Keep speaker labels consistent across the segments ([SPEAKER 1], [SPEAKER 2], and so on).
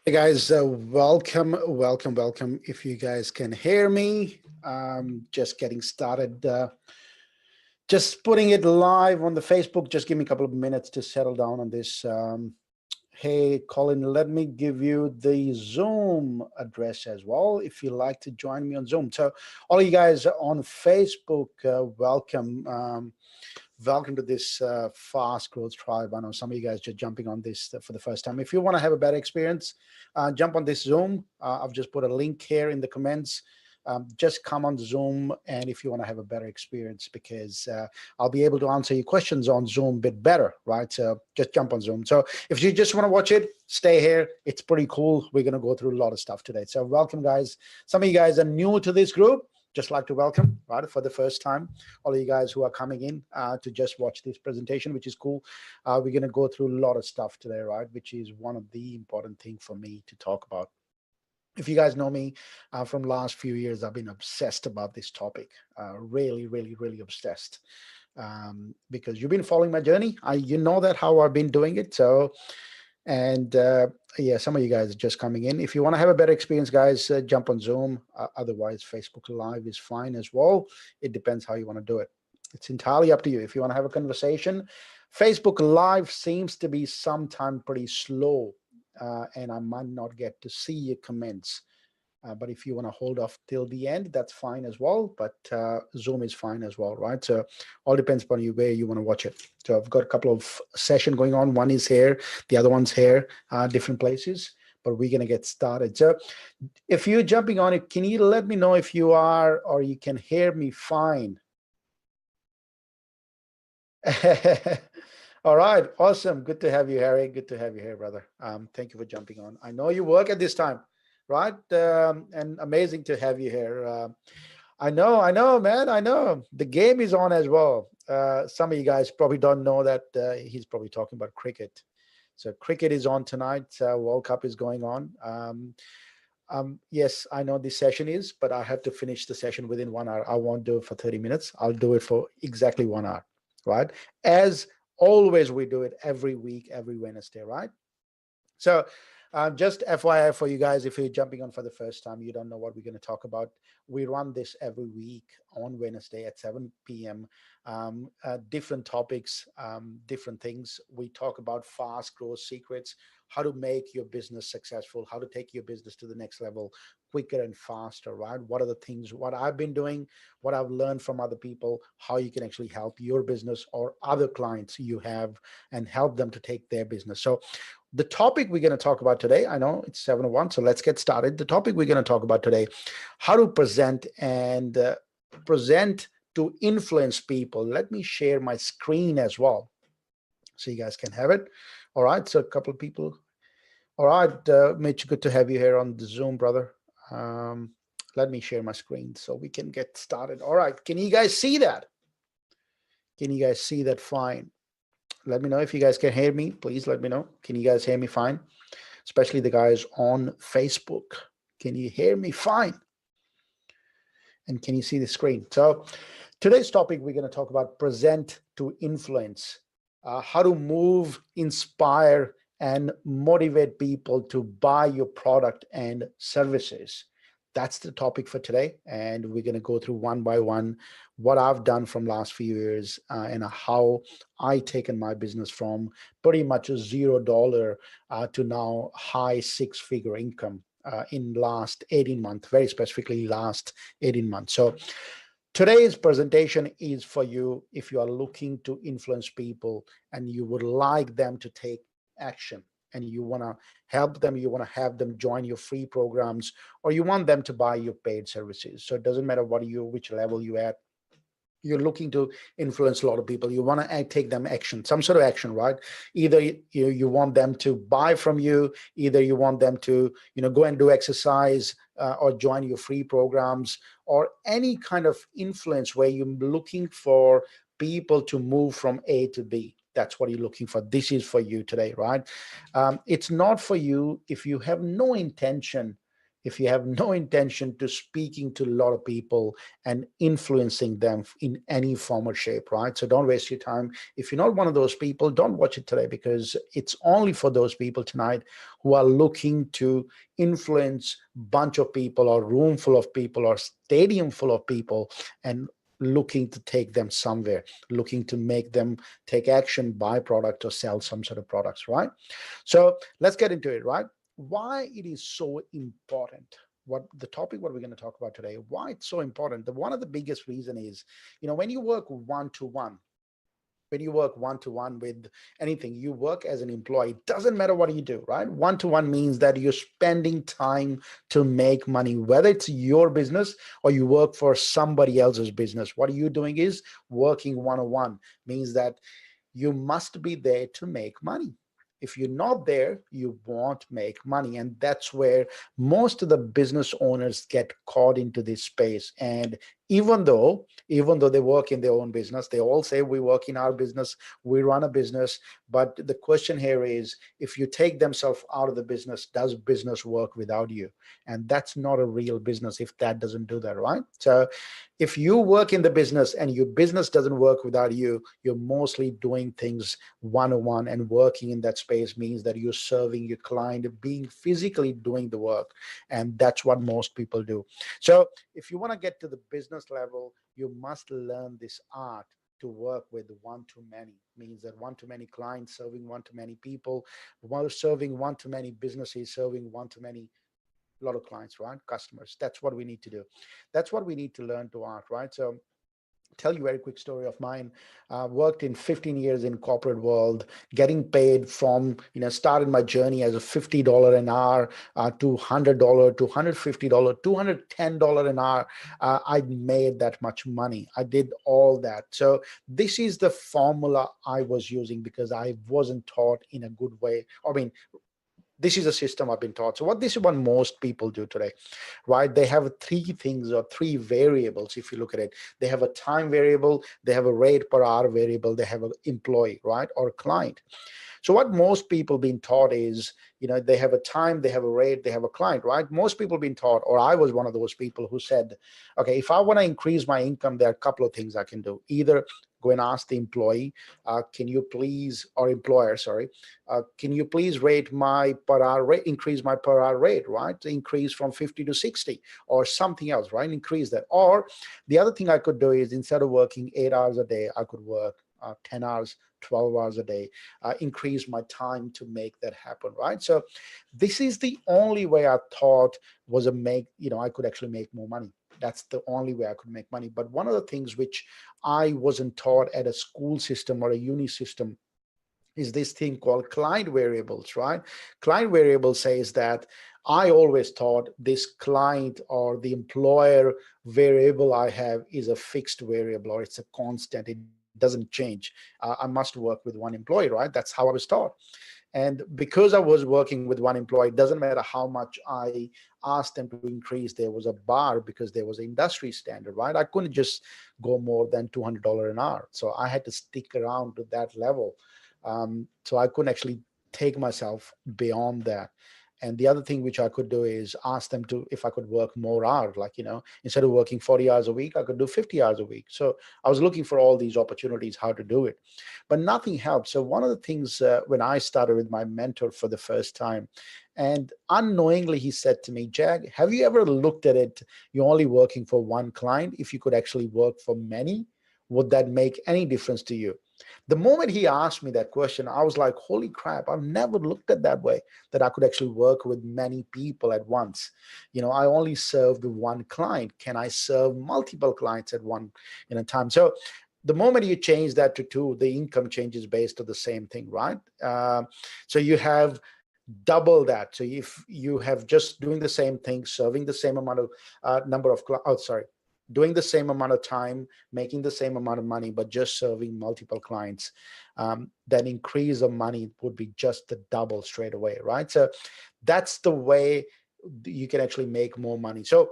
[SPEAKER 1] Hey guys, welcome. If you guys can hear me, just getting started. Just putting it live on the Facebook. Just give me a couple of minutes to settle down on this. Hey, Colin, let me give you the Zoom address as well if you like to join me on Zoom. So, all of you guys on Facebook, welcome. Welcome to this fast growth tribe. I know some of you guys just jumping on this for the first time. If you want to have a better experience, jump on this Zoom. I've just put a link here in the comments. Just come on Zoom, and if you want to have a better experience, because I'll be able to answer your questions on Zoom a bit better, right? So just jump on Zoom. So if you just want to watch it, stay here. It's pretty cool. We're going to go through a lot of stuff today. So welcome, guys. Some of you guys are new to this group. Just like to welcome, right, for the first time, all of you guys who are coming in to just watch this presentation, which is cool. We're going to go through a lot of stuff today, right, which is one of the important things for me to talk about. If you guys know me from last few years, I've been obsessed about this topic, really obsessed, because you've been following my journey. You know that how I've been doing it. So, and yeah, some of you guys are just coming in. If you want to have a better experience, guys, jump on Zoom. Otherwise, Facebook Live is fine as well. It depends how you want to do it. It's entirely up to you. If you want to have a conversation, Facebook Live seems to be sometime pretty slow, and I might not get to see your comments. But if you want to hold off till the end, that's fine as well. But Zoom is fine as well, right? So all depends upon you where you want to watch it. So I've got a couple of sessions going on. One is here, the other one's here, different places. But we're gonna get started. So if you're jumping on it, can you let me know if you are or you can hear me fine? All right, awesome. Good to have you, Harry. Good to have you here, brother. Thank you for jumping on. I know you work at this time, right? And amazing to have you here. I know, man. I know the game is on as well. Some of you guys probably don't know that he's probably talking about cricket. So cricket is on tonight. World Cup is going on. Yes, I know this session is, but I have to finish the session within 1 hour. I won't do it for 30 minutes. I'll do it for exactly 1 hour, right? As always, we do it every week, every Wednesday, right? So just FYI for you guys, if you're jumping on for the first time, you don't know what we're going to talk about. We run this every week on Wednesday at 7 p.m. Different topics, different things. We talk about fast growth secrets, how to make your business successful, how to take your business to the next level quicker and faster, right? What are the things, what I've been doing, what I've learned from other people, how you can actually help your business or other clients you have and help them to take their business. So the topic we're going to talk about today, I know it's 7:01, so let's get started. The topic we're going to talk about today, how to present and present to influence people. Let me share my screen as well so you guys can have it. All right, so a couple of people. All right, Mitch, good to have you here on the Zoom, brother. Let me share my screen so we can get started. All right, can you guys see that? Can you guys see that fine? Let me know if you guys can hear me. Please let me know. Can you guys hear me fine? Especially the guys on Facebook. Can you hear me fine? And can you see the screen? So today's topic, we're going to talk about present to influence, how to move, inspire, and motivate people to buy your product and services. That's the topic for today, and we're going to go through one by one what I've done from last few years and how I taken my business from pretty much a $0 to now high six-figure income in last 18 months, very specifically last 18 months. So today's presentation is for you if you are looking to influence people and you would like them to take action and you want to help them, you want to have them join your free programs, or you want them to buy your paid services. So it doesn't matter which level you're at. You're looking to influence a lot of people. You want to take them action, some sort of action, right? Either you want them to buy from you, either you want them to go and do exercise or join your free programs, or any kind of influence where you're looking for people to move from A to B. That's what you're looking for. This is for you today, right? It's not for you if you have no intention if you have no intention to speaking to a lot of people and influencing them in any form or shape, right? So don't waste your time. If you're not one of those people, don't watch it today, because it's only for those people tonight who are looking to influence bunch of people or room full of people or stadium full of people, and looking to take them somewhere, looking to make them take action, buy product or sell some sort of products, right? So let's get into it, right? Why it is so important, what the topic, what we're going to talk about today, why it's so important. The one of the biggest reason is, when you work one to one, when you work one to one with anything, you work as an employee, doesn't matter what you do, right? One to one means that you're spending time to make money, whether it's your business or you work for somebody else's business. What are you doing is working one on one, means that you must be there to make money. If you're not there, you won't make money. And that's where most of the business owners get caught into this space. And even though they work in their own business, they all say we work in our business, we run a business. But the question here is, if you take themselves out of the business, does business work without you? And that's not a real business if that doesn't do that, right? So if you work in the business and your business doesn't work without you, you're mostly doing things one-on-one, and working in that space means that you're serving your client, being physically doing the work. And that's what most people do. So if you want to get to the business level, you must learn this art to work with one to many, means that one to many clients, serving one to many people, while serving one to many businesses, serving one to many, a lot of clients, right? Customers. That's what we need to do. That's what we need to learn to art, right? So tell you a very quick story of mine. Worked in 15 years in corporate world, getting paid from, started my journey as a $50 an hour to $100 to $150, $210 an hour. I made that much money. I did all that. So this is the formula I was using, because I wasn't taught in a good way. I mean, this is a system I've been taught. So this is what most people do today, right? They have three things or three variables. If you look at it, they have a time variable, they have a rate per hour variable, they have an employee, right? Or client. So what most people been taught is, they have a time, they have a rate, they have a client, right? Most people been taught, or I was one of those people who said, okay, if I want to increase my income, there are a couple of things I can do. Either go and ask the employee, can you please, or employer, sorry, can you please rate my per hour rate, increase my per hour rate, right? To increase from 50 to 60 or something else, right? Increase that. Or the other thing I could do is, instead of working 8 hours a day, I could work 10 hours, 12 hours a day, increase my time to make that happen, right? So this is the only way I thought was I could actually make more money. That's the only way I could make money. But one of the things which I wasn't taught at a school system or a uni system is this thing called client variables, right? Client variable says that I always thought this client or the employer variable I have is a fixed variable, or it's a constant. It doesn't change. I must work with one employee, right? That's how I was taught. And because I was working with one employee, it doesn't matter how much I asked them to increase, there was a bar, because there was an industry standard, right? I couldn't just go more than $200 an hour. So I had to stick around to that level. So I couldn't actually take myself beyond that. And the other thing which I could do is ask them to, if I could work more hours, like, instead of working 40 hours a week, I could do 50 hours a week. So I was looking for all these opportunities, how to do it, but nothing helped. So one of the things when I started with my mentor for the first time, and unknowingly he said to me, Jag, have you ever looked at it? You're only working for one client. If you could actually work for many, would that make any difference to you? The moment he asked me that question, I was like, holy crap, I've never looked at that way, that I could actually work with many people at once. I only served one client. Can I serve multiple clients at one time? So the moment you change that to two, the income changes based on the same thing, right? So you have double that. So if you have just doing the same thing, serving the same amount of number of, doing the same amount of time, making the same amount of money, but just serving multiple clients, then increase of money would be just the double straight away, right? So that's the way you can actually make more money. So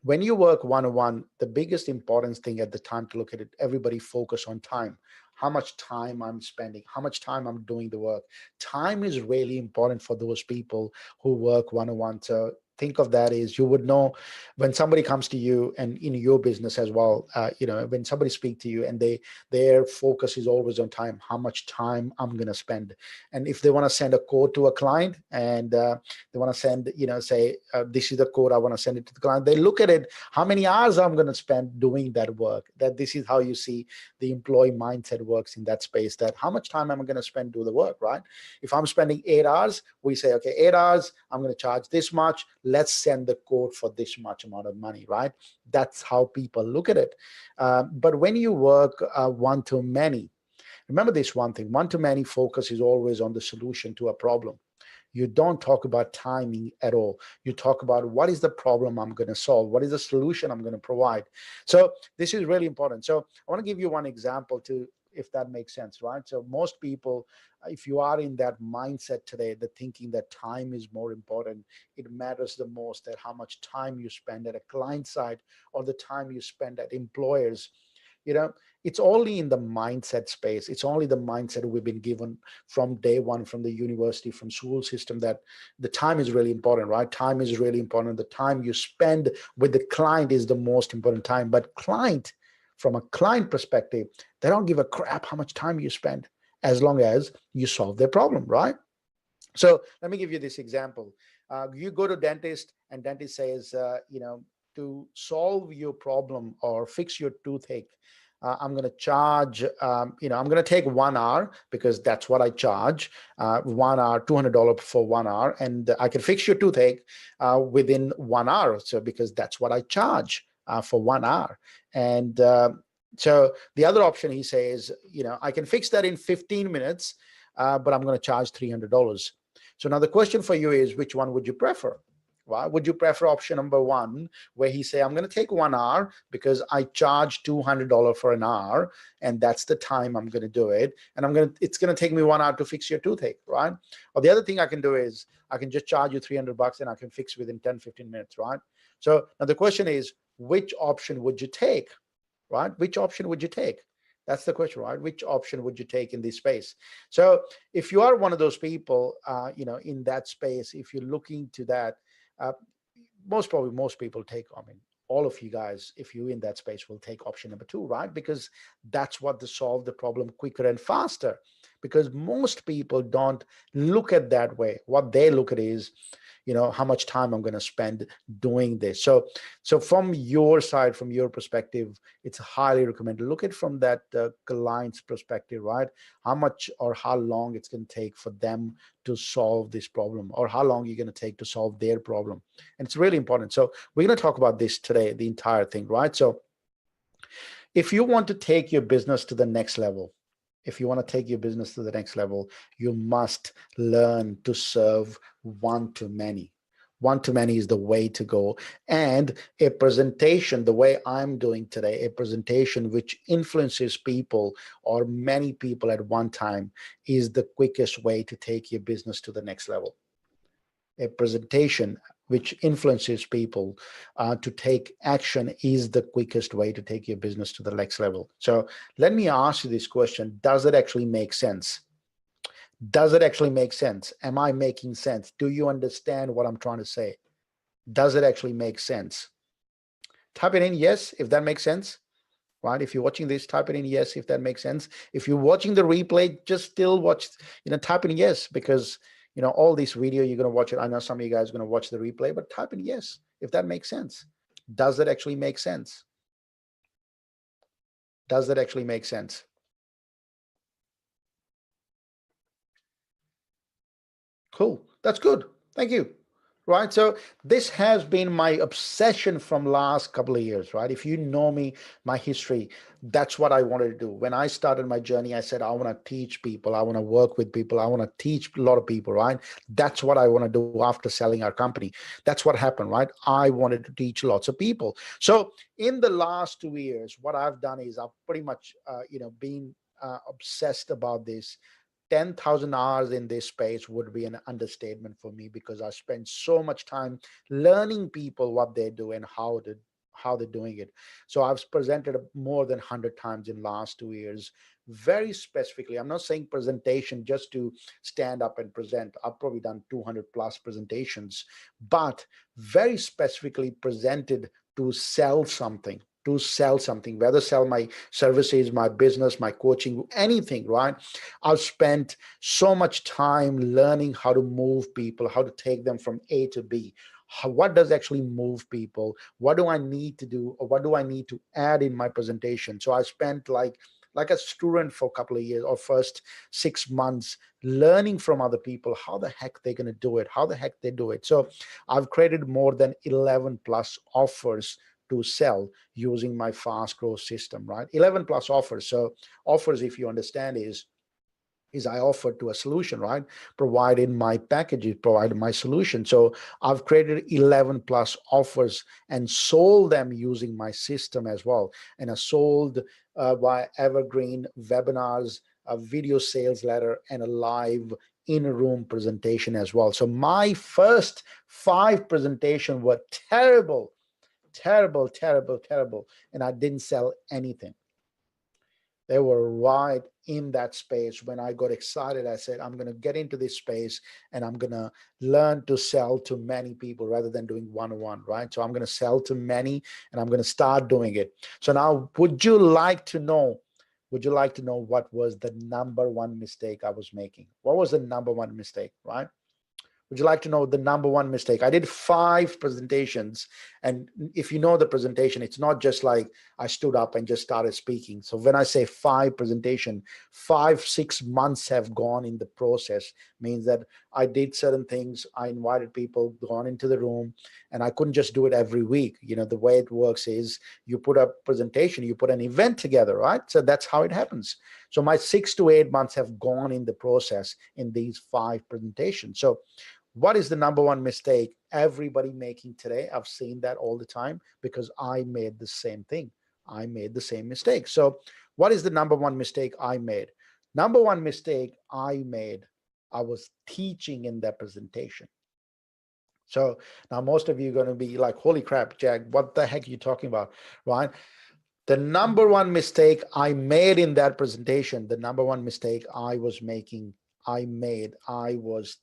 [SPEAKER 1] when you work one-on-one, the biggest important thing at the time to look at it, everybody focus on time. How much time I'm spending, how much time I'm doing the work. Time is really important for those people who work one-on-one. So think of that is you would know when somebody comes to you, and in your business as well, when somebody speak to you and their focus is always on time, how much time I'm going to spend. And if they want to send a quote to a client, and they want to send, say, this is the quote, I want to send it to the client, they look at it, how many hours I'm going to spend doing that work. That this is how you see the employee mindset works in that space, that how much time am I going to spend do the work, right? If I'm spending 8 hours, we say, okay, 8 hours, I'm going to charge this much. Let's send the quote for this much amount of money, right? That's how people look at it. But when you work one to many, remember this one thing: one to many focus is always on the solution to a problem. You don't talk about timing at all. You talk about what is the problem I'm going to solve, what is the solution I'm going to provide. So this is really important. So I want to give you one example to, if that makes sense, right? So most people, if you are in that mindset today, the thinking that time is more important, it matters the most, that how much time you spend at a client side or the time you spend at employers, you know it's only in the mindset space. It's only the mindset we've been given from day one, from the university, from school system, that the time is really important, right? Time is really important. The time you spend with the client is the most important time. But from a client perspective, they don't give a crap how much time you spend, as long as you solve their problem, right? So let me give you this example. You go to dentist, and dentist says, to solve your problem or fix your toothache, I'm going to charge, I'm going to take 1 hour, because that's what I charge. 1 hour, $200 for 1 hour, and I can fix your toothache within 1 hour. So because that's what I charge for 1 hour. And so the other option, he says, I can fix that in 15 minutes, but I'm going to charge $300. So now the question for you is, which one would you prefer? Why would you prefer option number one, where he say, I'm going to take 1 hour because I charge $200 for an hour, and that's the time I'm going to do it, and it's going to take me 1 hour to fix your toothache, right? Or the other thing I can do is I can just charge you $300 and I can fix within 10-15 minutes, right? So now the question is, which option would you take, right? Which option would you take? That's the question, right? Which option would you take in this space? So if you are one of those people, in that space, if you're looking to that, uh, most people take, I mean, all of you guys, if you're in that space, will take option number two, right? Because that's what to solve the problem quicker and faster. Because most people don't look at that way. What they look at is, how much time I'm going to spend doing this. So from your side, from your perspective, it's highly recommended. Look at it from that client's perspective, right? How much or how long it's going to take for them to solve this problem, or how long you're going to take to solve their problem. And it's really important. So we're going to talk about this today, the entire thing, right? So if you want to take your business to the next level, if you want to take your business to the next level, you must learn to serve one to many. One to many is the way to go. And a presentation, the way I'm doing today, a presentation which influences people or many people at one time, is the quickest way to take your business to the next level. A presentation which influences people to take action is the quickest way to take your business to the next level. So let me ask you this question: does it actually make sense? Does it actually make sense? Am I making sense? Do you understand what I'm trying to say? Does it actually make sense? Type it in yes if that makes sense, right? If you're watching this, type it in yes if that makes sense. If you're watching the replay, just still watch, type in yes, because all this video you're going to watch it. I know some of you guys are going to watch the replay, but type in yes if that makes sense. Does it actually make sense? Does it actually make sense? Cool. That's good. Thank you. Right. So this has been my obsession from last couple of years, right? If you know me, my history, that's what I wanted to do. When I started my journey, I said, I want to teach people. I want to work with people. I want to teach a lot of people, right? That's what I want to do after selling our company. That's what happened, right? I wanted to teach lots of people. So in the last 2 years, what I've done is I've pretty much, been obsessed about this. 10,000 hours in this space would be an understatement for me, because I spend so much time learning people what they do and how how they're doing it. So I've presented more than 100 times in last 2 years, very specifically. I'm not saying presentation just to stand up and present. I've probably done 200 plus presentations, but very specifically presented to sell something, whether sell my services, my business, my coaching, anything, right? I've spent so much time learning how to move people, how to take them from A to B. What does actually move people? What do I need to do, or what do I need to add in my presentation? So I spent like a student for a couple of years, or first 6 months, learning from other people how the heck they're going to do it, how the heck they do it. So I've created more than 11 plus offers to sell using my fast growth system, right? 11 plus offers. So offers, if you understand, is I offer to a solution, right? Provided my packages, provided my solution. So I've created 11 plus offers and sold them using my system as well. And I sold by evergreen webinars, a video sales letter, and a live in-room presentation as well. So my first 5 presentations were terrible, terrible, terrible, terrible. And I didn't sell anything. They were right in that space. When I got excited, I said, I'm going to get into this space and I'm going to learn to sell to many people rather than doing one-on-one, right? So I'm going to sell to many and I'm going to start doing it. So now, would you like to know what was the number one mistake I was making? What was the number one mistake, right? Would you like to know the number one mistake? I did 5 presentations. And if you know the presentation, it's not just like I stood up and just started speaking. So when I say 5 presentation, 5-6 months have gone in the process, means that I did certain things. I invited people, gone into the room, and I couldn't just do it every week. You know, the way it works is you put a presentation, you put an event together, right? So that's how it happens. So my 6 to 8 months have gone in the process in these 5 presentations. So what is the number one mistake everybody making today? I've seen that all the time because I made the same thing. I made the same mistake. So what is the number one mistake I made? Number one mistake I made, I was teaching in that presentation. So now most of you are going to be like, holy crap, Jack, what the heck are you talking about, right? The number one mistake I made in that presentation, the number one mistake I was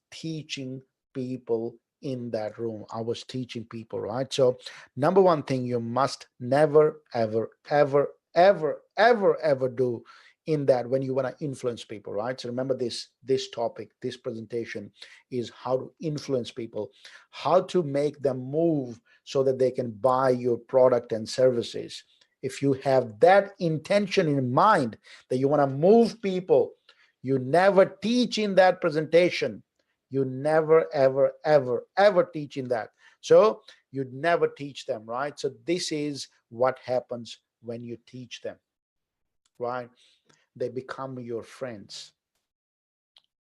[SPEAKER 1] teaching people in that room. I was teaching people, right? So number one thing you must never, ever, ever, ever, ever, ever do in that when you want to influence people, right? So remember this topic, this presentation is how to influence people, how to make them move so that they can buy your product and services. If you have that intention in mind that you want to move people, you never teach in that presentation. You never, ever, ever, ever teach in that. So you never teach them, right? So this is what happens when you teach them, right? They become your friends.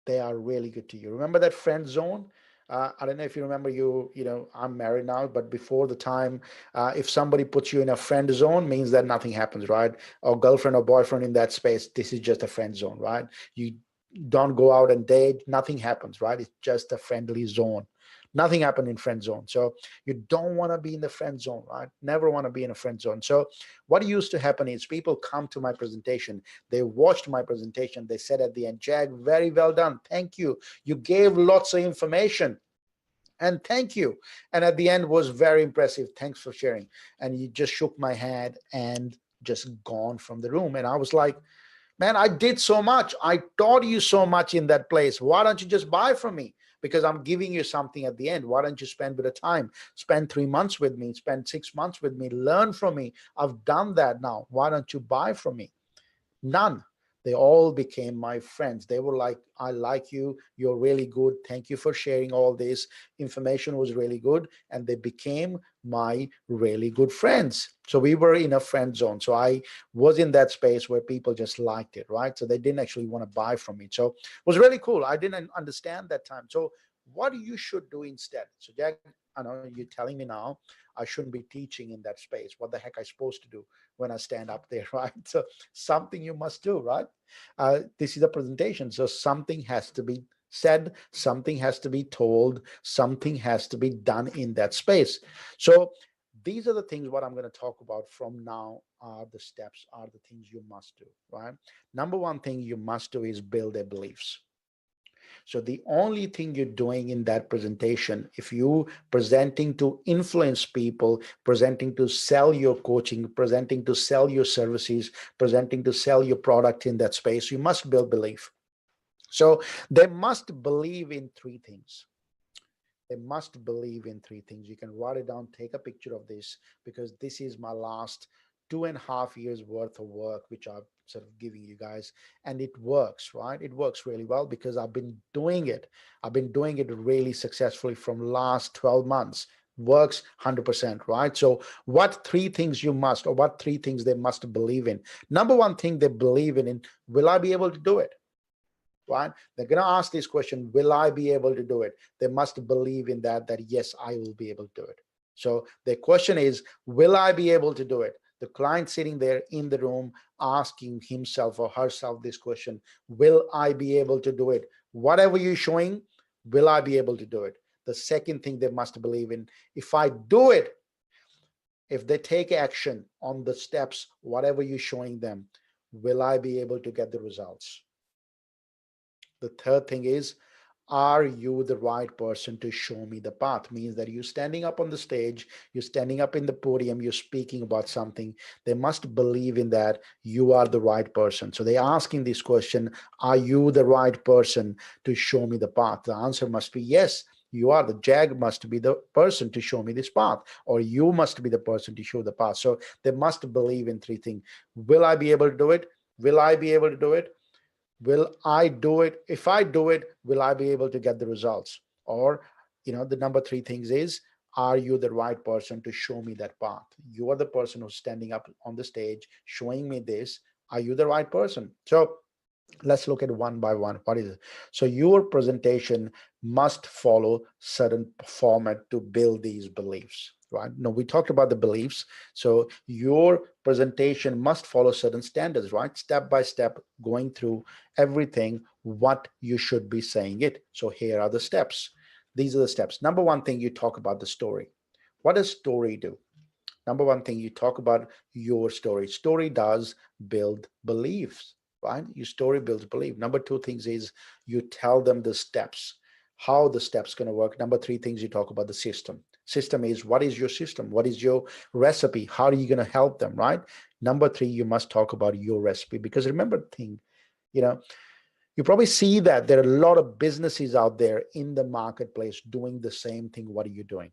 [SPEAKER 1] They are really good to you. Remember that friend zone? I don't know if you remember, I'm married now, but before the time, if somebody puts you in a friend zone, means that nothing happens, right? Or girlfriend or boyfriend in that space, this is just a friend zone, right? You don't go out and date, nothing happens, right? It's just a friendly zone. Nothing happened in friend zone. So you don't want to be in the friend zone, right? Never want to be in a friend zone. So what used to happen is people come to my presentation, they watched my presentation, they said at the end, Jag, very well done, thank you, you gave lots of information, and thank you. And at the end was very impressive, thanks for sharing. And he just shook my hand and just gone from the room. And I was like, man, I did so much, I taught you so much in that place, why don't you just buy from me? Because I'm giving you something at the end. Why don't you spend a bit of time, spend 3 months with me, spend 6 months with me, learn from me? I've done that now. Why don't you buy from me? None. They all became my friends. They were like, I like you, you're really good, thank you for sharing all this information, was really good. And they became my really good friends. So we were in a friend zone. So I was in that space where people just liked it, right? So they didn't actually want to buy from me. So it was really cool. I didn't understand that time. So what you should do instead? So Jack, I know you're telling me now I shouldn't be teaching in that space. What the heck am I supposed to do when I stand up there, right? So something you must do, right? This is a presentation, so something has to be said, something has to be told, something has to be done in that space. So These are the things what I'm going to talk about from now are the steps, are the things you must do, right? Number one thing you must do is build their beliefs. So the only thing you're doing in that presentation, if you presenting to influence people, presenting to sell your coaching, presenting to sell your services, presenting to sell your product in that space, you must build belief. So they must believe in three things. They must believe in three things. You can write it down, take a picture of this, because this is my last 2.5 years worth of work, which I'm sort of giving you guys. And it works, right? It works really well because I've been doing it. I've been doing it really successfully from last 12 months. Works 100%, right? So what three things you must, or what three things they must believe in? Number one thing they believe in, will I be able to do it? Right? They're going to ask this question, will I be able to do it? They must believe in that yes, I will be able to do it. So the question is, will I be able to do it? The client sitting there in the room asking himself or herself this question, will I be able to do it? Whatever you're showing, will I be able to do it? The second thing they must believe in, if I do it, if they take action on the steps, whatever you're showing them, will I be able to get the results? The third thing is, are you the right person to show me the path? Means that you're standing up on the stage, you're standing up in the podium, you're speaking about something. They must believe in that you are the right person. So they're asking this question, are you the right person to show me the path? The answer must be yes. You are. The Jag must be the person to show me this path, or you must be the person to show the path. So they must believe in three things. Will I be able to do it? Will I be able to do it? Will I do it? If I do it, will I be able to get the results? Or, the number three things is, are you the right person to show me that path? You are the person who's standing up on the stage showing me this. Are you the right person? So let's look at one by one. What is it? So your presentation must follow certain format to build these beliefs, right? No, we talked about the beliefs. So your presentation must follow certain standards, right? Step by step, going through everything, what you should be saying it. So here are the steps. These are the steps. Number one thing, you talk about the story. What does story do? Number one thing, you talk about your story. Story does build beliefs, right? Your story builds belief. Number two things is, you tell them the steps, how the steps going to work. Number three things, you talk about the system. System is, what is your system? What is your recipe? How are you going to help them, right? Number three, you must talk about your recipe, because remember the thing, you probably see that there are a lot of businesses out there in the marketplace doing the same thing. What are you doing?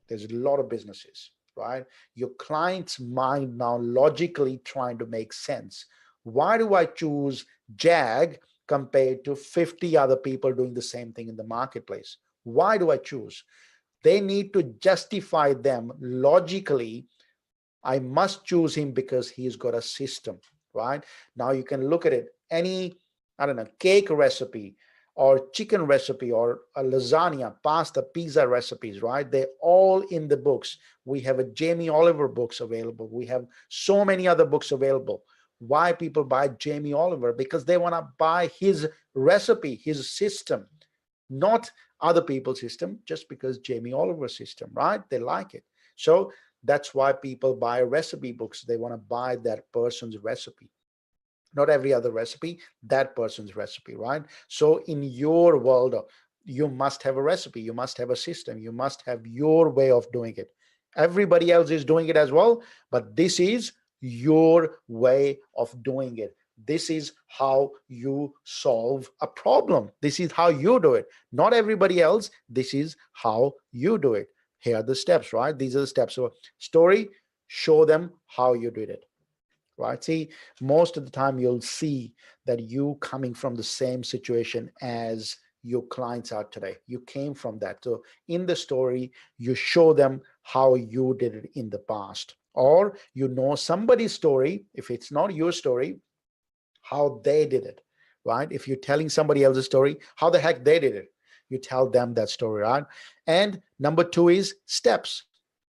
[SPEAKER 1] There's a lot of businesses, right? Your client's mind now logically trying to make sense. Why do I choose Jag compared to 50 other people doing the same thing in the marketplace? Why do I choose? They need to justify them logically. I must choose him because he's got a system, right? Now you can look at it. Any, I don't know, cake recipe or chicken recipe or a lasagna, pasta, pizza recipes, right? They're all in the books. We have a Jamie Oliver books available. We have so many other books available. Why people buy Jamie Oliver? Because they want to buy his recipe, his system, not other people's system, just because Jamie Oliver's system, right? They like it. So that's why people buy recipe books. They want to buy that person's recipe. Not every other recipe, that person's recipe, right? So in your world, you must have a recipe, you must have a system, you must have your way of doing it. Everybody else is doing it as well, but this is your way of doing it. This is how you solve a problem. This is how you do it. Not everybody else. This is how you do it. Here are the steps, right? These are the steps. So story, show them how you did it, right? See, most of the time you'll see that you coming from the same situation as your clients are today. You came from that. So in the story, you show them how you did it in the past, or somebody's story. If it's not your story, how they did it, right? If you're telling somebody else's story, how the heck they did it, you tell them that story, right? And number two is steps.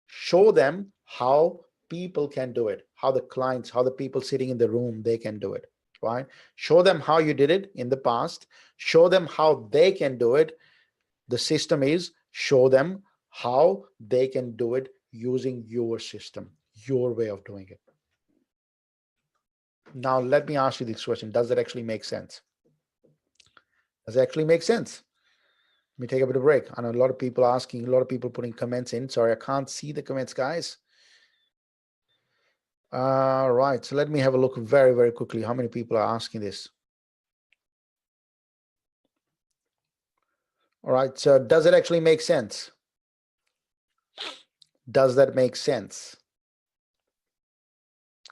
[SPEAKER 1] Show them how people can do it, how the clients, how the people sitting in the room, they can do it, right? Show them how you did it in the past. Show them how they can do it. The system is, show them how they can do it using your system, your way of doing it. Now, let me ask you this question. Does that actually make sense? Does it actually make sense? Let me take a bit of a break. I know a lot of people asking, a lot of people putting comments in. Sorry, I can't see the comments, guys. Right, so let me have a look very, very quickly. How many people are asking this? All right, so does it actually make sense? Does that make sense?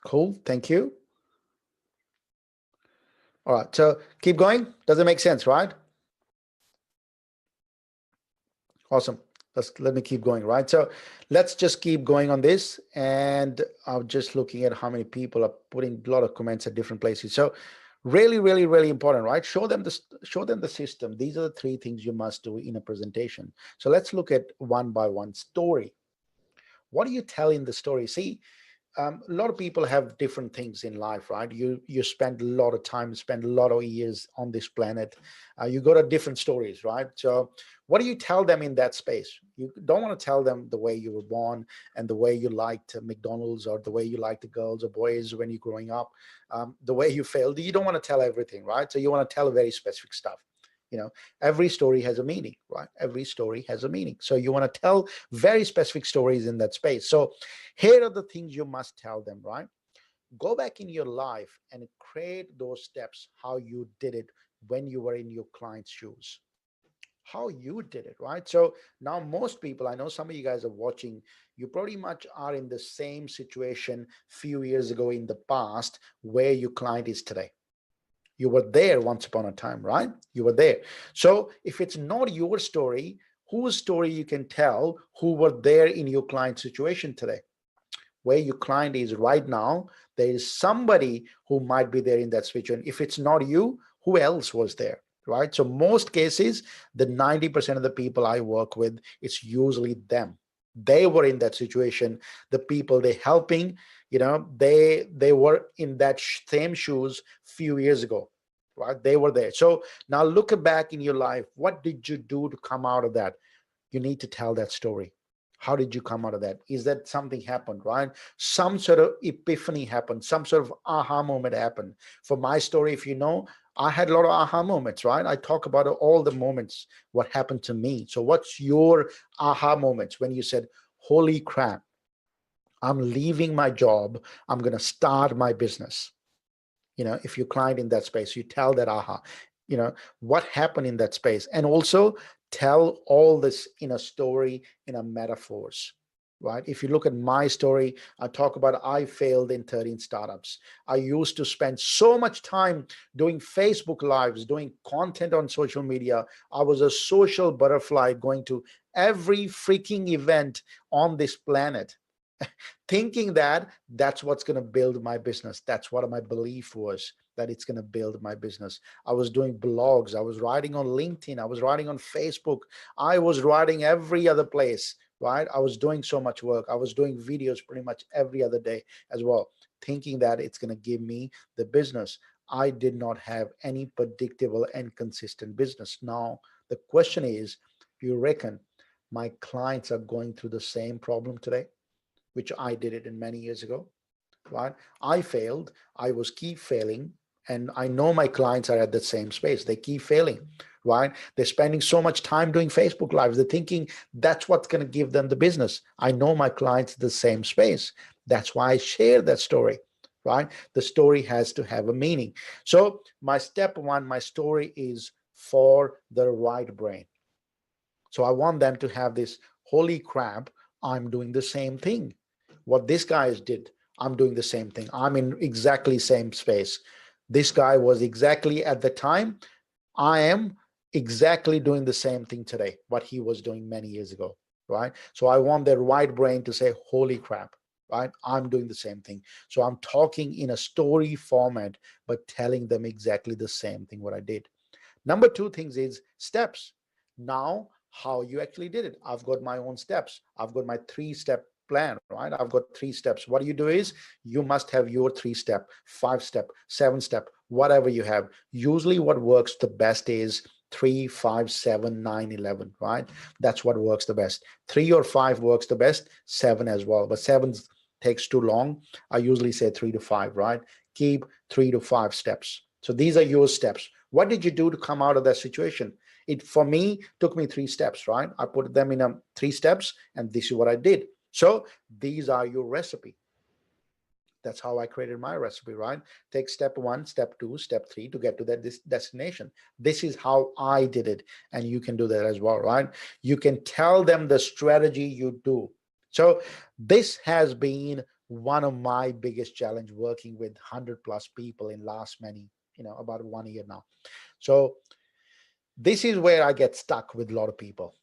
[SPEAKER 1] Cool, thank you. All right, so keep going. Does it make sense, right? Awesome. Let me keep going, right? So let's just keep going on this. And I'm just looking at how many people are putting a lot of comments at different places. So really, really, really important, right? Show them the system. These are the 3 things you must do in a presentation. So let's look at one by one. Story. What do you tell in the story? See, a lot of people have different things in life, right? You spend a lot of time, spend a lot of years on this planet. You go to different stories, right? So what do you tell them in that space? You don't want to tell them the way you were born and the way you liked McDonald's, or the way you liked the girls or boys when you're growing up, the way you failed. You don't want to tell everything, right? So you want to tell very specific stuff. Every story has a meaning, right? Every story has a meaning. So you want to tell very specific stories in that space. So here are the things you must tell them, right? Go back in your life and create those steps, how you did it when you were in your client's shoes, how you did it, right? So now most people, I know some of you guys are watching, you pretty much are in the same situation few years ago in the past where your client is today. You were there once upon a time, right? You were there. So if it's not your story, whose story you can tell who were there in your client situation today? Where your client is right now, there is somebody who might be there in that situation. If it's not you, who else was there, right? So most cases, the 90% of the people I work with, it's usually them. They were in that situation. The people they're helping, they were in that same shoes few years ago, right? They were there. So now look back in your life. What did you do to come out of that? You need to tell that story. How did you come out of that? Is that something happened, right? Some sort of epiphany happened, some sort of aha moment happened. For my story, if you know, I had a lot of aha moments, right? I talk about all the moments, what happened to me. So what's your aha moments when you said, holy crap, I'm leaving my job, I'm going to start my business? If you're client in that space, you tell that aha, what happened in that space. And also tell all this in a story, in a metaphors, right? If you look at my story, I talk about I failed in 13 startups. I used to spend so much time doing Facebook lives, doing content on social media. I was a social butterfly going to every freaking event on this planet, thinking that that's what's going to build my business. That's what my belief was, that it's going to build my business. I was doing blogs. I was writing on LinkedIn. I was writing on Facebook. I was writing every other place, right? I was doing so much work. I was doing videos pretty much every other day as well, thinking that it's going to give me the business. I did not have any predictable and consistent business. Now, the question is, do you reckon my clients are going through the same problem today, which I did it in many years ago, right? I failed. I was keep failing. And I know my clients are at the same space. They keep failing, right? They're spending so much time doing Facebook Lives. They're thinking that's what's going to give them the business. I know my clients the same space. That's why I share that story, right? The story has to have a meaning. So my step one, my story is for the right brain. So I want them to have this, holy crap, I'm doing the same thing. What this guy did, I'm doing the same thing. I'm in exactly same space. This guy was exactly at the time. I am exactly doing the same thing today, what he was doing many years ago, right? So I want their right brain to say, holy crap, right? I'm doing the same thing. So I'm talking in a story format, but telling them exactly the same thing what I did. Number two things is steps. Now, how you actually did it. I've got my own steps. I've got my 3-step plan, right? I've got 3 steps. What you do is you must have your 3-step, 5-step, 7-step, whatever you have. Usually what works the best is 3, 5, 7, 9, 11, right? That's what works the best. 3 or 5 works the best, 7 as well, but 7 takes too long. I usually say 3 to 5, right? Keep 3 to 5 steps. So these are your steps. What did you do to come out of that situation? It, for me, took me 3 steps, right? I put them in 3 steps, and this is what I did. So these are your recipe. That's how I created my recipe, right? Take step 1, step 2, step 3 to get to that this destination. This is how I did it, and you can do that as well, right? You can tell them the strategy you do. So this has been one of my biggest challenge, working with 100 plus people in last many, about 1 year now. So this is where I get stuck with a lot of people.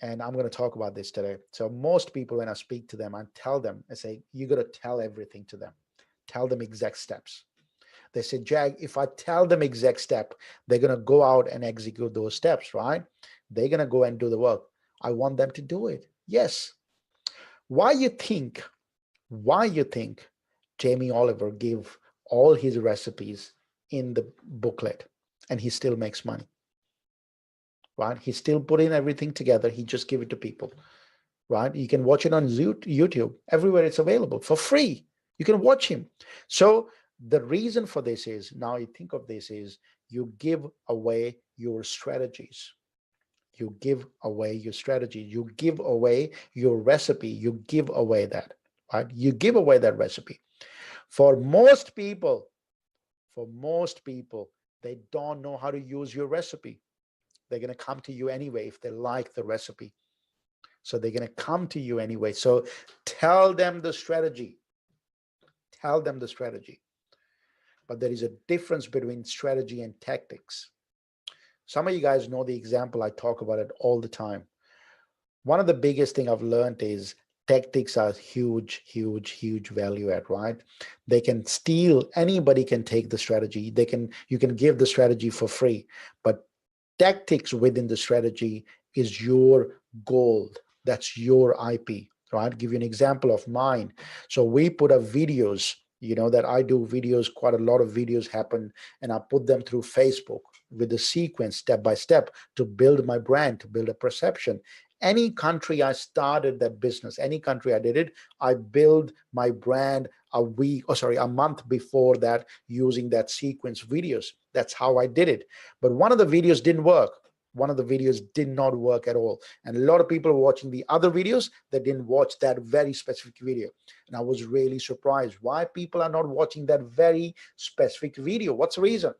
[SPEAKER 1] And I'm going to talk about this today. So most people, when I speak to them, I tell them, I say, you got to tell everything to them. Tell them exact steps. They say, Jag, if I tell them exact step, they're going to go out and execute those steps, right? They're going to go and do the work. I want them to do it. Yes. Why you think Jamie Oliver gave all his recipes in the booklet and he still makes money? Right? He still put in everything together. He just give it to people, right? You can watch it on YouTube. Everywhere it's available for free. You can watch him. So the reason for this is, now you think of this, is you give away your strategies. You give away your strategy. You give away your recipe. You give away that, right? You give away that recipe. For most people, they don't know how to use your recipe. They're going to come to you anyway if they like the recipe. So they're going to come to you anyway. So tell them the strategy. Tell them the strategy. But there is a difference between strategy and tactics. Some of you guys know the example. I talk about it all the time. One of the biggest thing I've learned is tactics are huge value add, right? They can steal. Anybody can take the strategy. You can give the strategy for free, but tactics within the strategy is your gold. That's your IP, right? I'll give you an example of mine. So we put up videos, that I do videos, quite a lot of videos happen, and I put them through Facebook with a sequence, step by step, to build my brand, to build a perception. Any country I started that business, any country I did it, I build my brand a month before that, using that sequence videos. That's how I did it. But one of the videos didn't work. One of the videos did not work at all. And a lot of people were watching the other videos that didn't watch that very specific video. And I was really surprised why people are not watching that very specific video. What's the reason?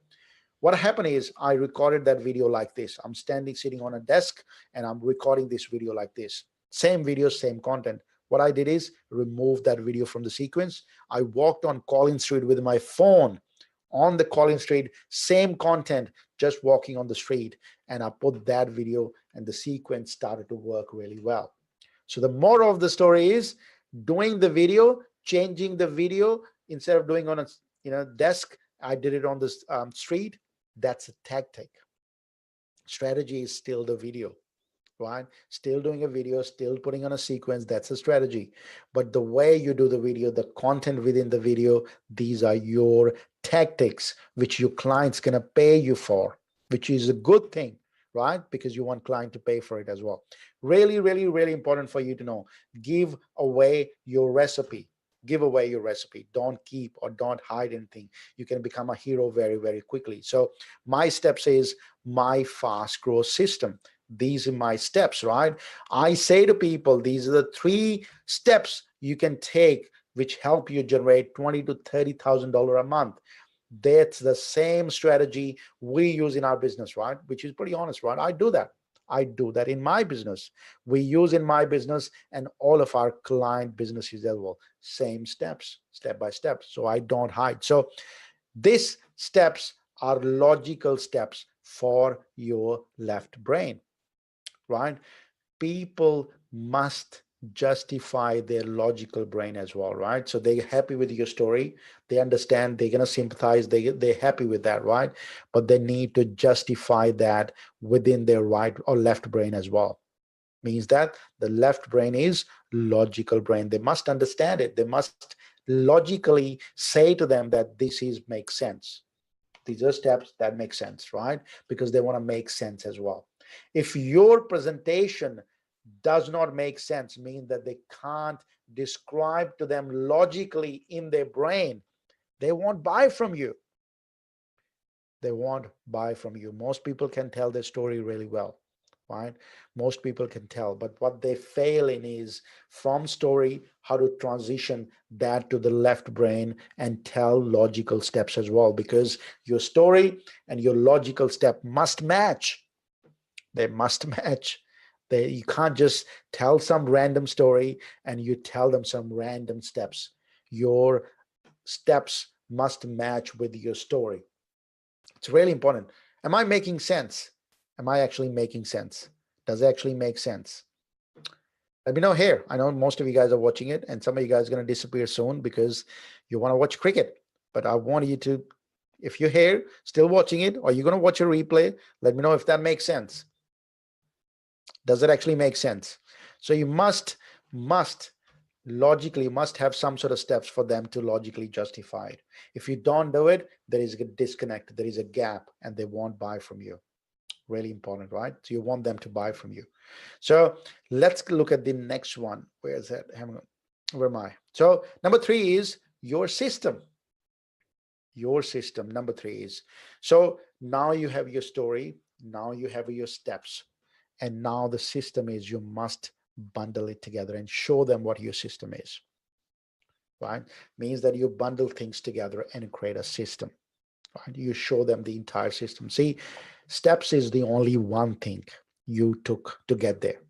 [SPEAKER 1] What happened is I recorded that video like this. I'm sitting on a desk, and I'm recording this video like this. Same video, same content. What I did is remove that video from the sequence. I walked on Collins Street with my phone on the Collins Street, same content, just walking on the street. And I put that video, and the sequence started to work really well. So the moral of the story is doing the video, changing the video. Instead of doing on a desk, I did it on the street. That's a tactic. Strategy is still the video, right? Still doing a video, still putting on a sequence. That's a strategy. But the way you do the video, the content within the video, these are your tactics, which your client's going to pay you for, which is a good thing, right? Because you want client to pay for it as well. Really important for you to know. Give away your recipe. Give away your recipe. Don't keep or don't hide anything. You can become a hero very quickly. So my steps is my fast growth system. These are my steps, right? I say to people, these are the 3 steps you can take which help you generate $20,000 to $30,000 a month. That's the same strategy we use in our business, right? Which is pretty honest, right? I do that in my business. We use in my business and all of our client businesses as well. Same steps, step by step. So I don't hide. So these steps are logical steps for your left brain, right? People must justify their logical brain as well, right? So they're happy with your story. They understand, they're going to sympathize. They're happy with that, right? But they need to justify that within their right or left brain as well. Means that the left brain is logical brain. They must understand it. They must logically say to them that this makes sense. These are steps that make sense, right? Because they want to make sense as well. If your presentation does not make sense, mean that they can't describe to them logically in their brain, they won't buy from you. They won't buy from you. Most people can tell their story really well, right? Most people can tell, but what they fail in is from story, how to transition that to the left brain and tell logical steps as well, because your story and your logical step must match. They must match. You can't just tell some random story and you tell them some random steps. Your steps must match with your story. It's really important. Am I making sense? Am I actually making sense? Does it actually make sense? Let me know here. I know most of you guys are watching it, and some of you guys are going to disappear soon because you want to watch cricket. But I want you to, if you're here still watching it, or you're going to watch a replay, let me know if that makes sense. Does it actually make sense? So you must logically must have some sort of steps for them to logically justify it. If you don't do it, there is a disconnect, there is a gap, and they won't buy from you. Really important, right? So you want them to buy from you. So let's look at the next one. Where is that? Where am I? So number 3 is your system. Your system. Number 3 is, so now you have your story, now you have your steps, and now the system is you must bundle it together and show them what your system is, right? Means that you bundle things together and create a system, right? You show them the entire system. See, steps is the only one thing you took to get there.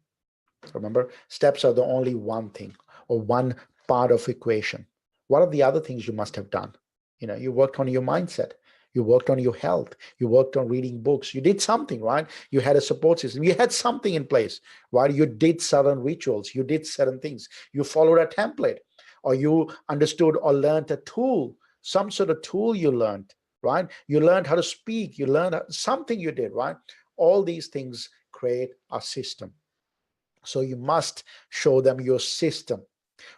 [SPEAKER 1] Remember, steps are the only one thing or one part of equation. What are the other things you must have done? You worked on your mindset. You worked on your health. You worked on reading books. You did something, right? You had a support system. You had something in place, right? You did certain rituals. You did certain things. You followed a template, or you understood or learned a tool, some sort of tool you learned, right? You learned how to speak. You learned something you did, right? All these things create a system. So you must show them your system.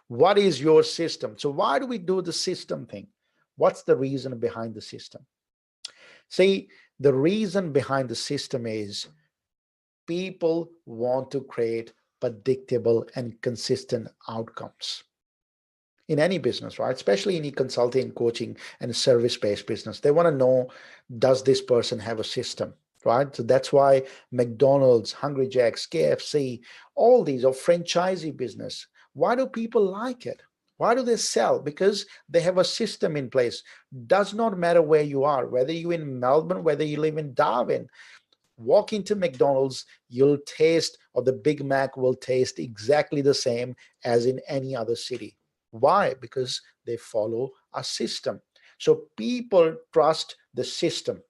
[SPEAKER 1] What is your system? So why do we do the system thing? What's the reason behind the system? See, the reason behind the system is people want to create predictable and consistent outcomes in any business, right? Especially in consulting, coaching, and service-based business. They want to know, does this person have a system, right? So that's why McDonald's, Hungry Jack's, KFC, all these are franchisee business. Why do people like it? Why do they sell? Because they have a system in place. Does not matter where you are, whether you're in Melbourne, whether you live in Darwin. Walk into McDonald's, you'll taste, or the Big Mac will taste exactly the same as in any other city. Why? Because they follow a system. So people trust the system.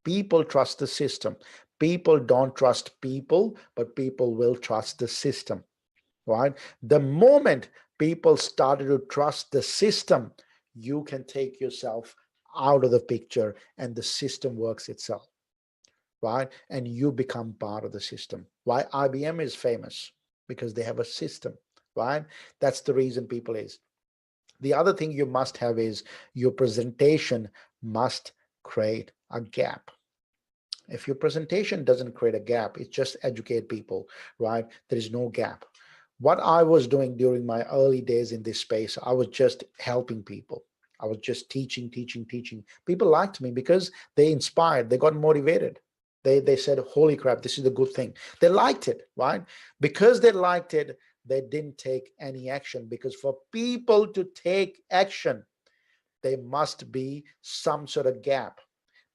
[SPEAKER 1] People trust the system. People don't trust people, but people will trust the system, right? The moment people started to trust the system, you can take yourself out of the picture and the system works itself, right? And you become part of the system. Why IBM is famous? Because they have a system, right? That's the reason people is. The other thing you must have is your presentation must create a gap. If your presentation doesn't create a gap, it's just educate people, right? There is no gap. What I was doing during my early days in this space, I was just helping people. I was just teaching. People liked me because they inspired, they got motivated. They said, holy crap, this is a good thing. They liked it, right? Because they liked it, they didn't take any action, because for people to take action, there must be some sort of gap.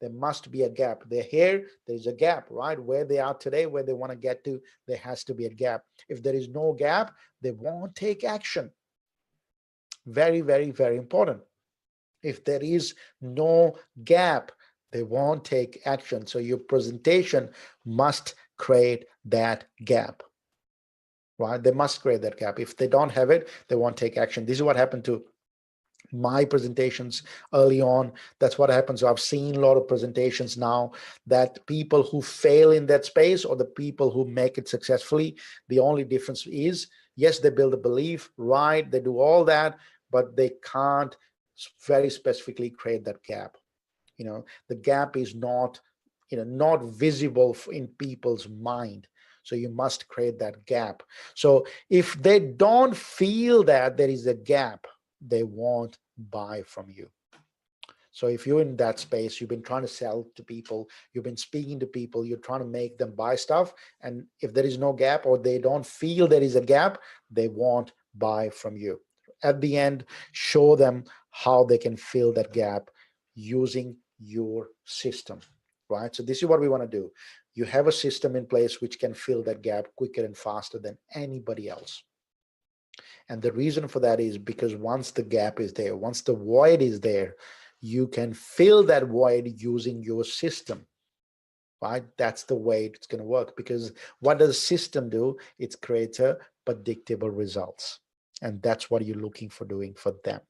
[SPEAKER 1] There must be a gap. They're here, there's a gap, right? Where they are today, where they want to get to, there has to be a gap. If there is no gap, they won't take action. Very, very, very important. If there is no gap, they won't take action. So your presentation must create that gap, right? They must create that gap. If they don't have it, they won't take action. This is what happened to my presentations early on. That's what happens. So I've seen a lot of presentations now that people who fail in that space or the people who make it successfully, the only difference is, yes, they build a belief, right? They do all that, but they can't very specifically create that gap. The gap is not, not visible in people's mind. So you must create that gap. So if they don't feel that there is a gap, they won't buy from you. So if you're in that space, you've been trying to sell to people, you've been speaking to people, you're trying to make them buy stuff, and if there is no gap or they don't feel there is a gap, they won't buy from you. At the end, show them how they can fill that gap using your system, right? So this is what we want to do. You have a system in place which can fill that gap quicker and faster than anybody else. And the reason for that is because once the gap is there, once the void is there, you can fill that void using your system, right? That's the way it's going to work, because what does a system do? It creates a predictable results. And that's what you're looking for doing for them.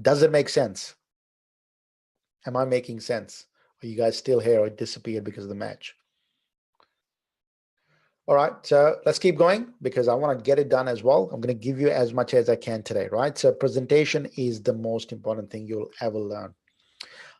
[SPEAKER 1] Does it make sense? Am I making sense? Are you guys still here or disappeared because of the match? All right, so let's keep going because I want to get it done as well. I'm going to give you as much as I can today, right? So presentation is the most important thing you'll ever learn.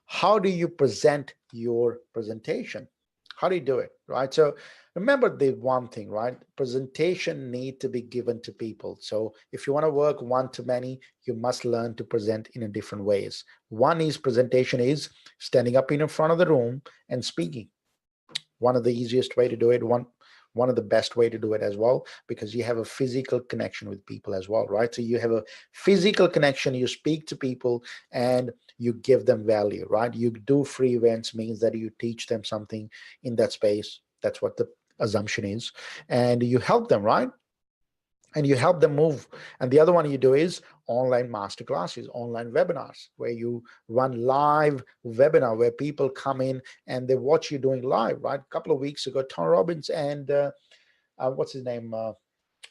[SPEAKER 1] How do you present your presentation? How do you do it, right? So remember the one thing, right? Presentation need to be given to people. So if you want to work one-to-many, you must learn to present in a different ways. One is presentation is standing up in front of the room and speaking. One of the easiest way to do it, one of the best way to do it as well, because you have a physical connection with people as well, right? So you have a physical connection, you speak to people and you give them value, right? You do free events, means that you teach them something in that space. That's what the assumption is. And you help them, right? And you help them move. And the other one you do is online master classes, online webinars, where you run live webinar where people come in and they watch you doing live, right? A couple of weeks ago, Tom Robbins and what's his name?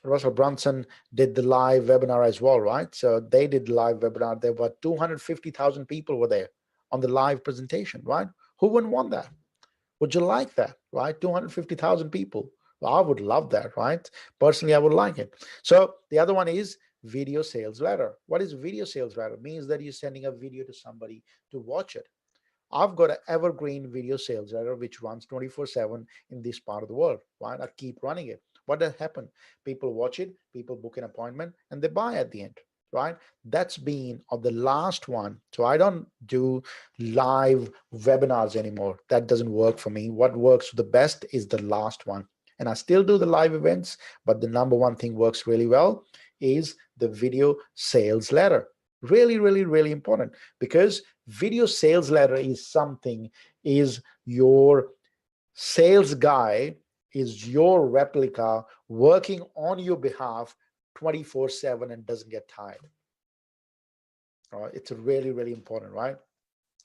[SPEAKER 1] Russell Brunson did the live webinar as well, right? So they did live webinar. There were 250,000 people were there on the live presentation, right? Who wouldn't want that? Would you like that, right? 250,000 people. Well, I would love that, right? Personally, I would like it. So the other one is video sales letter. What is video sales letter? It means that you're sending a video to somebody to watch it. I've got an evergreen video sales letter which runs 24/7 in this part of the world, right? I keep running it. What does happen? People watch it, people book an appointment, and they buy at the end, right? That's been of the last one. So I don't do live webinars anymore. That doesn't work for me. What works the best is the last one. And I still do the live events, but the number one thing works really well is the video sales letter. Really, really, really important, because video sales letter is something, is your sales guy, is your replica working on your behalf 24/7 and doesn't get tired. All right, it's really, really important, right?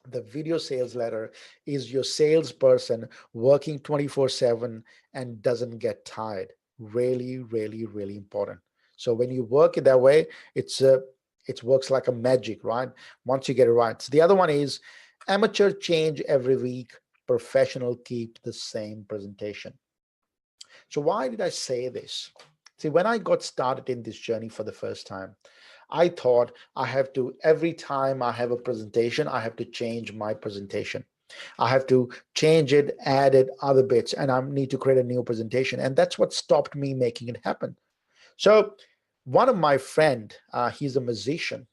[SPEAKER 1] The video sales letter is your salesperson working 24/7 and doesn't get tired. Really, really, really important. So when you work it that way, it works like a magic, right? Once you get it right. So the other one is amateur change every week, professional keep the same presentation. So why did I say this? See, when I got started in this journey for the first time, I thought I have to, every time I have a presentation, I have to change my presentation. I have to change it, add it, other bits, and I need to create a new presentation. And that's what stopped me making it happen. So one of my friend, he's a musician.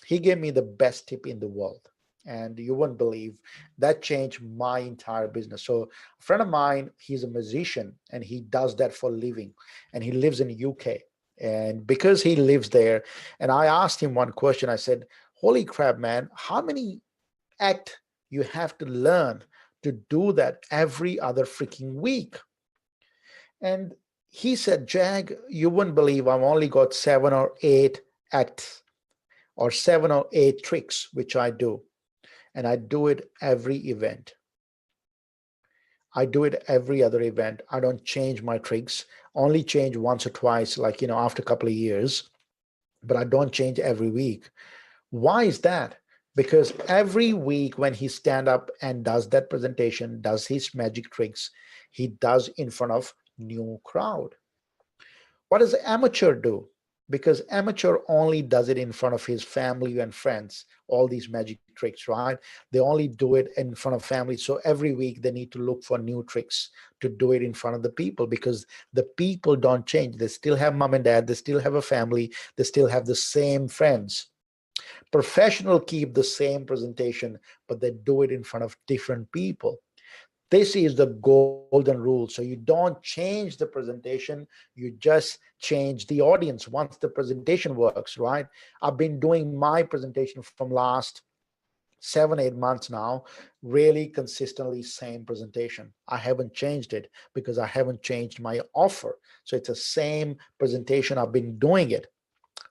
[SPEAKER 1] He gave me the best tip in the world. And you wouldn't believe that changed my entire business. So a friend of mine, he's a musician and he does that for a living. And he lives in the UK. And because he lives there, and I asked him one question, I said, holy crap, man, how many act you have to learn to do that every other freaking week? And he said, Jag, you wouldn't believe I've only got 7 or 8 acts or 7 or 8 tricks, which I do. And I do it every event. I do it every other event. I don't change my tricks, only change once or twice, like, after a couple of years, but I don't change every week. Why is that? Because every week when he stand up and does that presentation, does his magic tricks, he does in front of new crowd. What does the amateur do? because amateur only does it in front of his family and friends, all these magic tricks, right? They only do it in front of family. So every week they need to look for new tricks to do it in front of the people, because the people don't change. They still have mom and dad, they still have a family, they still have the same friends. Professional keep the same presentation, but they do it in front of different people. This is the golden rule. So you don't change the presentation, you just change the audience once the presentation works, right? I've been doing my presentation from last 7-8 months now, really consistently same presentation. I haven't changed it because I haven't changed my offer. So it's the same presentation, I've been doing it.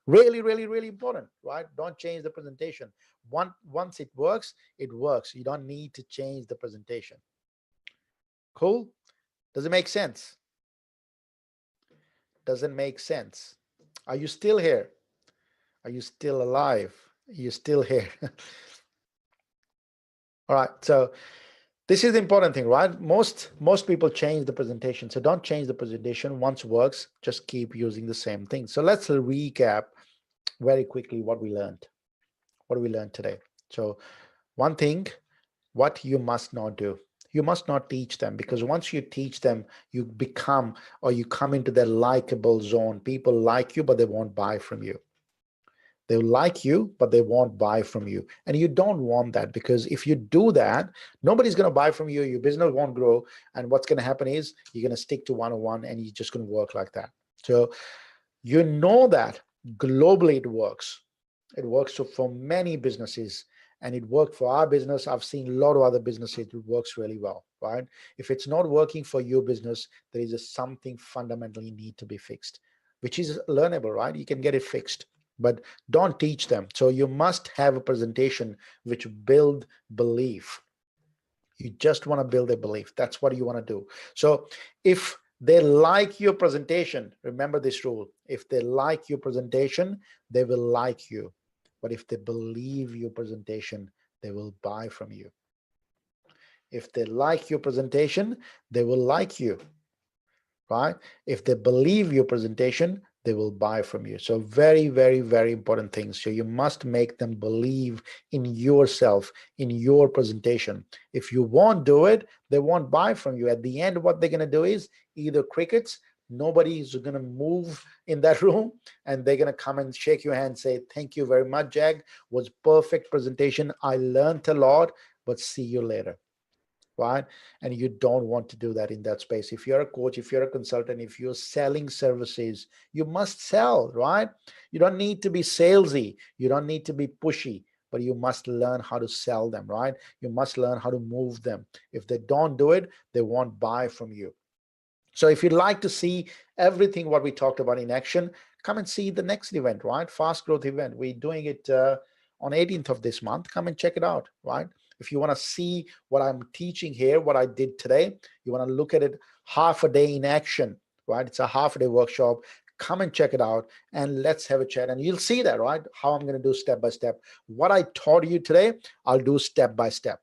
[SPEAKER 1] Really, really, really important, right? Don't change the presentation. Once it works, it works. You don't need to change the presentation. Cool? Does it make sense? Doesn't make sense. Are you still here? Are you still alive? Are you still here? All right. So this is the important thing, right? Most people change the presentation. So don't change the presentation. Once works, just keep using the same thing. So let's recap very quickly what we learned. What we learned today. So one thing, what you must not do. You must not teach them, because once you teach them, you become, or you come into their likable zone. People like you, but they won't buy from you. They like you, but they won't buy from you. And you don't want that, because if you do that, nobody's going to buy from you. Your business won't grow. And what's going to happen is you're going to stick to one-on-one, and you're just going to work like that. So you know that globally it works. It works for many businesses, and it worked for our business. I've seen a lot of other businesses, it works really well, right? If it's not working for your business, there is something fundamentally need to be fixed, which is learnable, right? You can get it fixed, but don't teach them. So you must have a presentation which build belief. You just want to build a belief. That's what you want to do. So if they like your presentation, remember this rule. If they like your presentation, they will like you. But if they believe your presentation, they will buy from you. If they like your presentation, they will like you, right? If they believe your presentation, they will buy from you. So very, very, very important things. So you must make them believe in yourself, in your presentation. If you won't do it, they won't buy from you. At the end, what they're going to do is either crickets, nobody is going to move in that room, and they're going to come and shake your hand, say, thank you very much, Jag, was perfect presentation. I learned a lot, but see you later. Right? And you don't want to do that in that space. If you're a coach, if you're a consultant, if you're selling services, you must sell, right? You don't need to be salesy. You don't need to be pushy, but you must learn how to sell them, right? You must learn how to move them. If they don't do it, they won't buy from you. So if you'd like to see everything what we talked about in action, come and see the next event, right? Fast growth event. We're doing it on 18th of this month. Come and check it out, right? If you want to see what I'm teaching here, what I did today, you want to look at it half a day in action, right? It's a half a day workshop. Come and check it out, and let's have a chat, and you'll see that, right? How I'm going to do step by step. What I taught you today, I'll do step by step,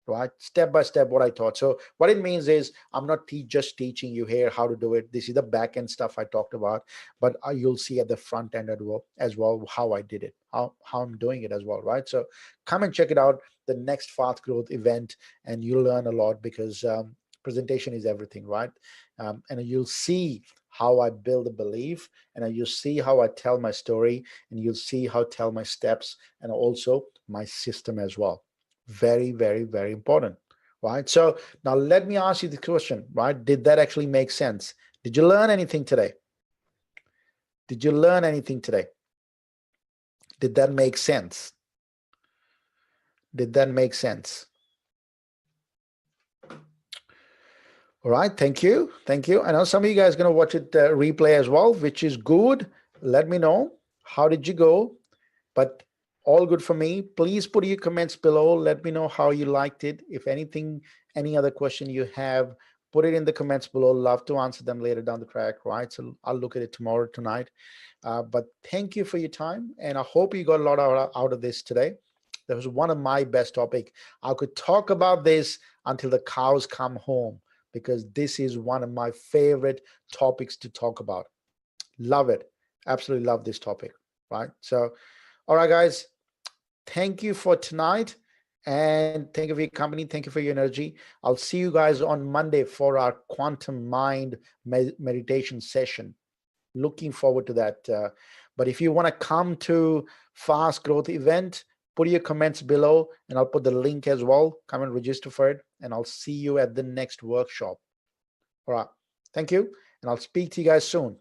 [SPEAKER 1] right? Step by step what I taught. So what it means is I'm not just teaching you here how to do it. This is the back end stuff I talked about, but you'll see at the front end as well how I did it, how I'm doing it as well, right? So come and check it out, the next fast growth event, and you'll learn a lot, because presentation is everything, right? And you'll see how I build a belief, and you'll see how I tell my story, and you'll see how I tell my steps, and also my system as well. Very, very, very important, right? So now let me ask you the question, right? Did that actually make sense? Did you learn anything today? Did you learn anything today? Did that make sense? Did that make sense? All right, thank you. Thank you. I know some of you guys are going to watch it replay as well, which is good. Let me know, how did you go? But all good for me. Please put your comments below. Let me know how you liked it. If anything, any other question you have, put it in the comments below. Love to answer them later down the track, right? So I'll look at it tomorrow, tonight. But thank you for your time, and I hope you got a lot out of this today. That was one of my best topic. I could talk about this until the cows come home, because this is one of my favorite topics to talk about. Love it. Absolutely love this topic, right? So, all right, guys, thank you for tonight. And thank you for your company. Thank you for your energy. I'll see you guys on Monday for our quantum mind meditation session. Looking forward to that. But if you want to come to Fast Growth event, put your comments below and I'll put the link as well. Come and register for it, and I'll see you at the next workshop. All right. Thank you. And I'll speak to you guys soon.